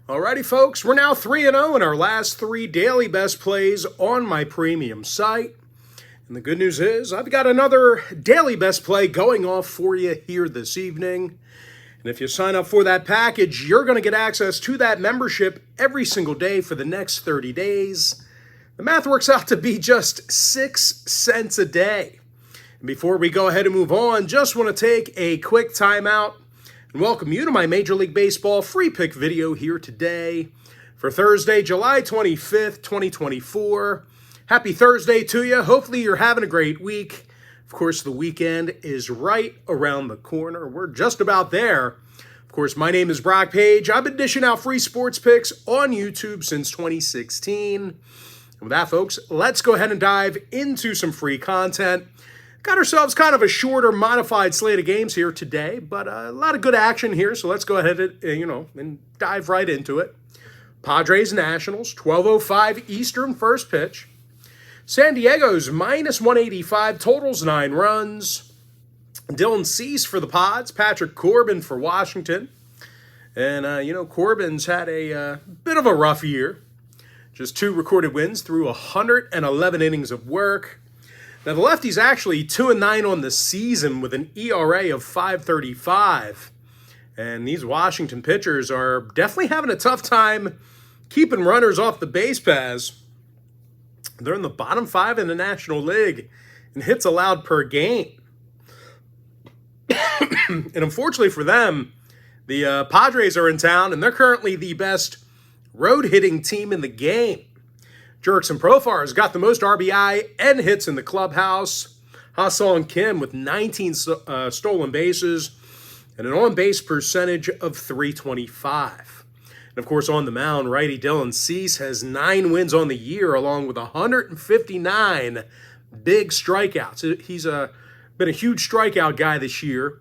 Alrighty, folks, we're now 3-0 in our last 3 daily best plays on my premium site. And the good news is I've got another daily best play going off for you here this evening. And if you sign up for that package, you're going to get access to that membership every single day for the next 30 days. The math works out to be just 6 cents a day. And before we go ahead and move on, just want to take a quick timeout and welcome you to my Major League Baseball free pick video here today for Thursday, July 25th, 2024. Happy Thursday to you. Hopefully you're having a great week. Of course, the weekend is right around the corner. We're just about there. Of course, my name is Brock Page. I've been dishing out free sports picks on YouTube since 2016. And with that, folks, let's go ahead and dive into some free content. Got ourselves kind of a shorter, modified slate of games here today, but a lot of good action here, so let's go ahead and dive right into it. Padres Nationals, 12:05 Eastern first pitch. San Diego's minus 185, totals 9 runs. Dylan Cease for the Pods, Patrick Corbin for Washington. And, Corbin's had a bit of a rough year. Just 2 recorded wins through 111 innings of work. Now, the lefty's actually 2-9 on the season with an ERA of 5.35. And these Washington pitchers are definitely having a tough time keeping runners off the base paths. They're in the bottom 5 in the National League in hits allowed per game. And unfortunately for them, the Padres are in town, and they're currently the best road hitting team in the game. Jurickson Profar has got the most RBI and hits in the clubhouse. Ha-Seong Kim with 19 stolen bases and an on-base percentage of .325. And of course, on the mound, righty Dylan Cease has 9 wins on the year, along with 159 big strikeouts. He's been a huge strikeout guy this year.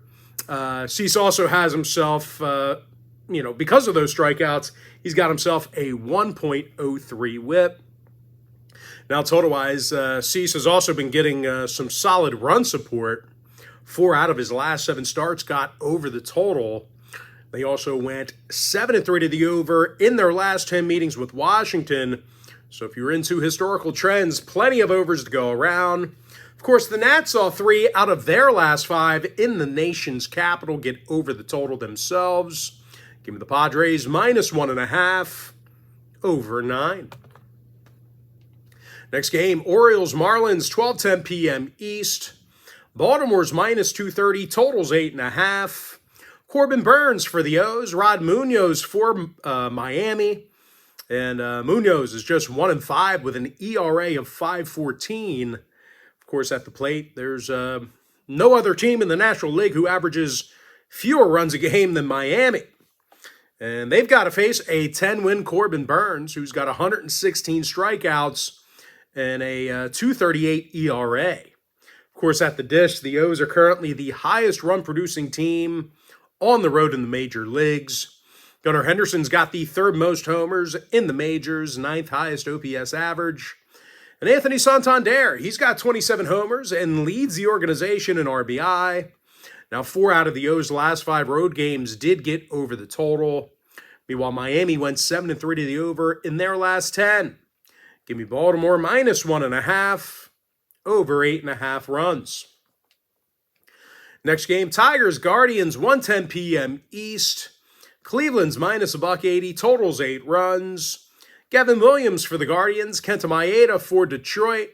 Cease also has himself, because of those strikeouts, he's got himself a 1.03 whip. Now, total-wise, Cease has also been getting some solid run support. 4 out of his last 7 starts got over the total. They also went 7-3 to the over in their last 10 meetings with Washington. So if you're into historical trends, plenty of overs to go around. Of course, the Nats saw 3 out of their last 5 in the nation's capital get over the total themselves. Give me the Padres minus 1.5, over 9. Next game, Orioles-Marlins, 12:10 p.m. East. Baltimore's minus 230, totals 8.5. Corbin Burns for the O's, Rod Munoz for Miami. And Munoz is just 1-5 with an ERA of 5.14. Of course, at the plate, there's no other team in the National League who averages fewer runs a game than Miami. And they've got to face a 10-win Corbin Burns, who's got 116 strikeouts and a 2.38 ERA. Of course, at the dish, the O's are currently the highest run-producing team on the road in the major leagues. Gunnar Henderson's got the 3rd most homers in the majors, 9th highest OPS average. And Anthony Santander, he's got 27 homers and leads the organization in RBI. Now, 4 out of the O's last 5 road games did get over the total. Meanwhile, Miami went 7-3 to the over in their last 10. Give me Baltimore minus 1.5, over 8.5 runs. Next game, Tigers-Guardians, 1:10 p.m. East. Cleveland's minus $1.80, totals 8 runs. Gavin Williams for the Guardians, Kenta Maeda for Detroit.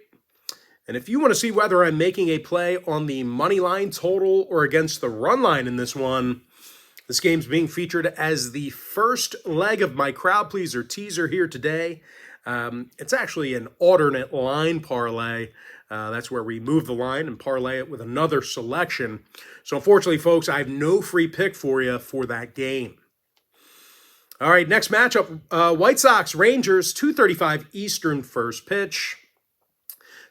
And if you want to see whether I'm making a play on the money line total or against the run line in this one, this game's being featured as the first leg of my crowd pleaser teaser here today. It's actually an alternate line parlay. That's where we move the line and parlay it with another selection. So unfortunately, folks, I have no free pick for you for that game. All right, next matchup, White Sox, Rangers, 2:35 Eastern first pitch.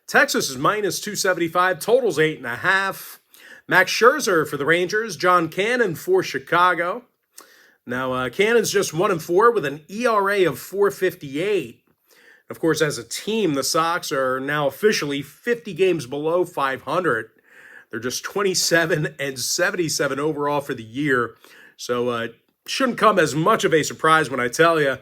Texas is minus 275, totals 8.5. Max Scherzer for the Rangers, John Cannon for Chicago. Now, Cannon's just 1-4 with an ERA of 4.58. Of course, as a team, the Sox are now officially 50 games below 500. They're just 27-77 overall for the year. So shouldn't come as much of a surprise when I tell you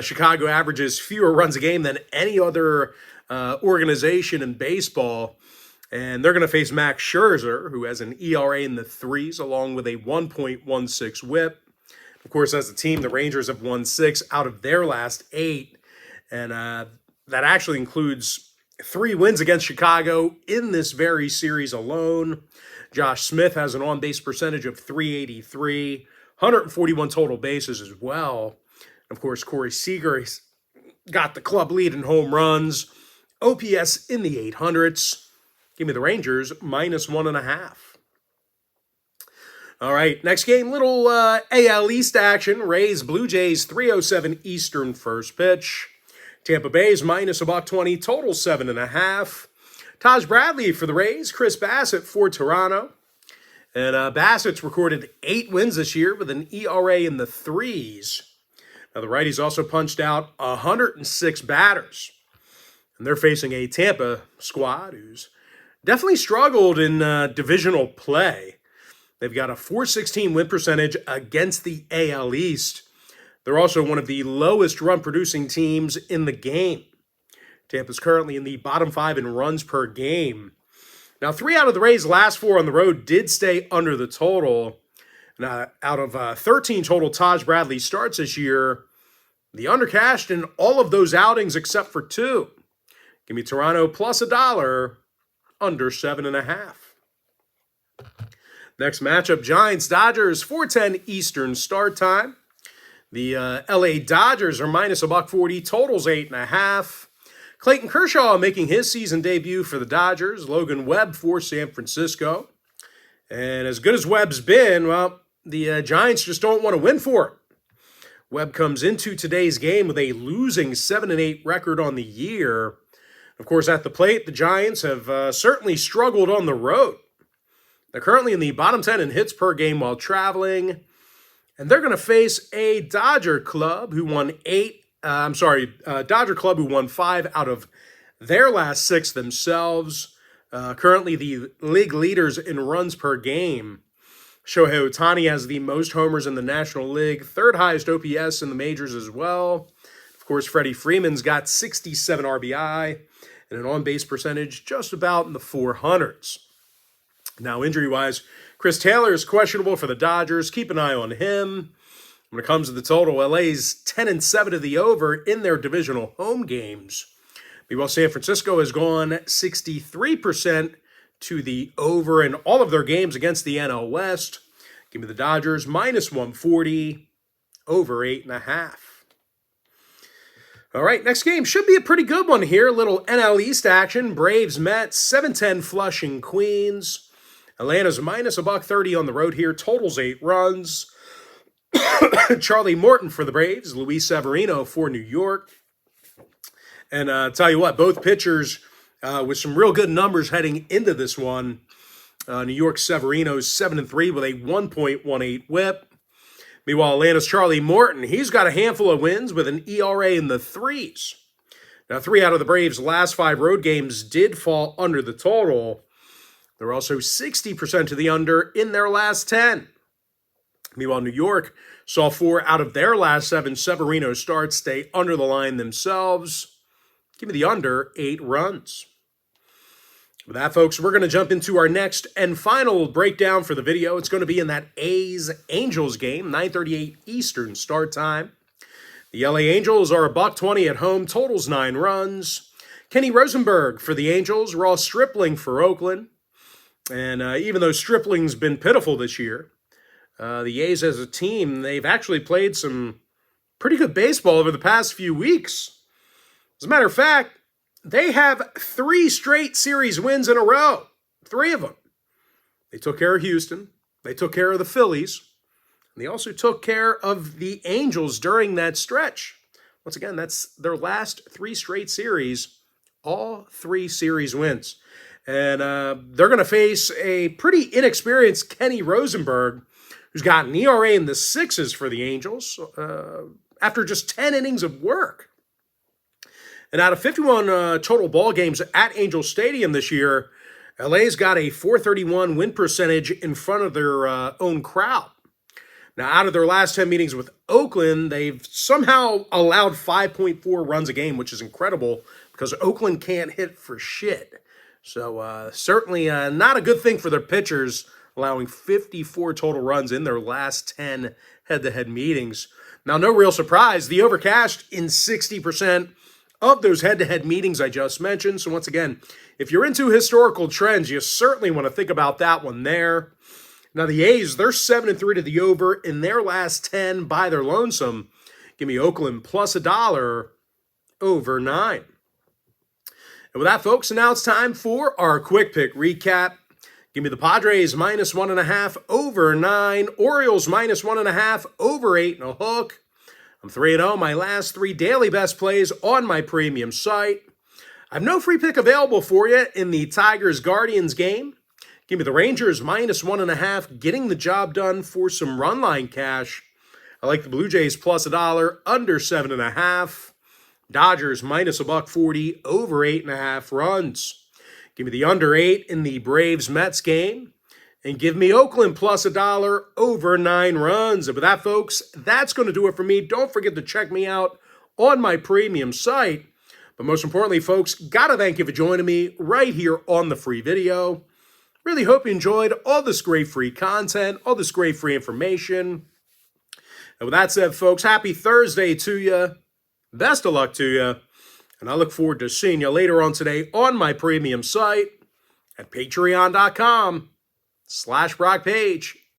Chicago averages fewer runs a game than any other organization in baseball. And they're going to face Max Scherzer, who has an ERA in the threes, along with a 1.16 whip. Of course, as a team, the Rangers have won 6 out of their last 8. And that actually includes 3 wins against Chicago in this very series alone. Josh Smith has an on-base percentage of .383, 141 total bases as well. Of course, Corey Seager got the club lead in home runs. OPS in the 800s. Give me the Rangers -1.5. All right, next game, little AL East action. Rays, Blue Jays, 3:07 Eastern first pitch. Tampa Bay's -120, total 7.5. Taj Bradley for the Rays, Chris Bassett for Toronto. And Bassett's recorded 8 wins this year with an ERA in the threes. Now, the righties also punched out 106 batters. And they're facing a Tampa squad who's definitely struggled in divisional play. They've got a .416 win percentage against the AL East. They're also one of the lowest run-producing teams in the game. Tampa's currently in the bottom 5 in runs per game. Now, 3 out of the Rays' last 4 on the road did stay under the total. Now, out of 13 total Taj Bradley starts this year, the undercashed in all of those outings except for 2. Give me Toronto plus $1, under 7.5. Next matchup, Giants-Dodgers, 4:10 Eastern start time. The LA Dodgers are -140, totals 8.5. Clayton Kershaw making his season debut for the Dodgers. Logan Webb for San Francisco. And as good as Webb's been, well, the Giants just don't want to win for it. Webb comes into today's game with a losing 7-8 record on the year. Of course, at the plate, the Giants have certainly struggled on the road. They're currently in the bottom 10 in hits per game while traveling. And they're going to face a Dodger club who won 5 out of their last 6 themselves. Currently the league leaders in runs per game. Shohei Ohtani has the most homers in the National League, 3rd highest OPS in the majors as well. Of course, Freddie Freeman's got 67 RBI and an on-base percentage just about in the 400s. Now, injury-wise, Chris Taylor is questionable for the Dodgers. Keep an eye on him. When it comes to the total, LA's 10-7 to the over in their divisional home games. Meanwhile, San Francisco has gone 63% to the over in all of their games against the NL West. Give me the Dodgers -140, over 8.5. All right, next game should be a pretty good one here. A little NL East action. Braves-Mets, 7:10 Flushing, Queens. Atlanta's -130 on the road here. Totals 8 runs. Charlie Morton for the Braves. Luis Severino for New York. And tell you what, both pitchers with some real good numbers heading into this one. New York's Severino's 7-3 with a 1.18 whip. Meanwhile, Atlanta's Charlie Morton, he's got a handful of wins with an ERA in the threes. Now, 3 out of the Braves' last 5 road games did fall under the total. They're also 60% to the under in their last 10. Meanwhile, New York saw 4 out of their last 7 Severino starts stay under the line themselves. Give me the under 8 runs. With that, folks, we're going to jump into our next and final breakdown for the video. It's going to be in that A's-Angels game, 9:38 Eastern start time. The LA Angels are $120 at home, totals 9 runs. Kenny Rosenberg for the Angels, Ross Stripling for Oakland. And even though Stripling's been pitiful this year, the A's as a team, they've actually played some pretty good baseball over the past few weeks. As a matter of fact, they have 3 straight series wins in a row. 3 of them. They took care of Houston. They took care of the Phillies. And they also took care of the Angels during that stretch. Once again, that's their last 3 straight series. All 3 series wins. And they're going to face a pretty inexperienced Kenny Rosenberg, who's got an ERA in the 6s for the Angels after just 10 innings of work. And out of 51 total ball games at Angel Stadium this year, LA's got a .431 win percentage in front of their own crowd. Now, out of their last 10 meetings with Oakland, they've somehow allowed 5.4 runs a game, which is incredible because Oakland can't hit for shit. So certainly not a good thing for their pitchers, allowing 54 total runs in their last 10 head-to-head meetings. Now, no real surprise, the over cashed in 60% of those head-to-head meetings I just mentioned. So once again, if you're into historical trends, you certainly want to think about that one there. Now, the A's, they're 7-3 to the over in their last 10 by their lonesome. Give me Oakland plus $1 over 9. And with that, folks, now it's time for our quick pick recap. Give me the Padres minus 1.5 over 9. Orioles minus 1.5 over 8.5. I'm 3-0. My last 3 daily best plays on my premium site. I have no free pick available for you in the Tigers-Guardians game. Give me the Rangers minus 1.5, getting the job done for some run line cash. I like the Blue Jays plus $1 under 7.5. Dodgers minus $1.40 over 8.5 runs. Give me the under 8 in the Braves-Mets game. And give me Oakland plus $1 over 9 runs. And with that, folks, that's going to do it for me. Don't forget to check me out on my premium site. But most importantly, folks, got to thank you for joining me right here on the free video. Really hope you enjoyed all this great free content, all this great free information. And with that said, folks, happy Thursday to you. Best of luck to you. And I look forward to seeing you later on today on my premium site at patreon.com/BrockPage.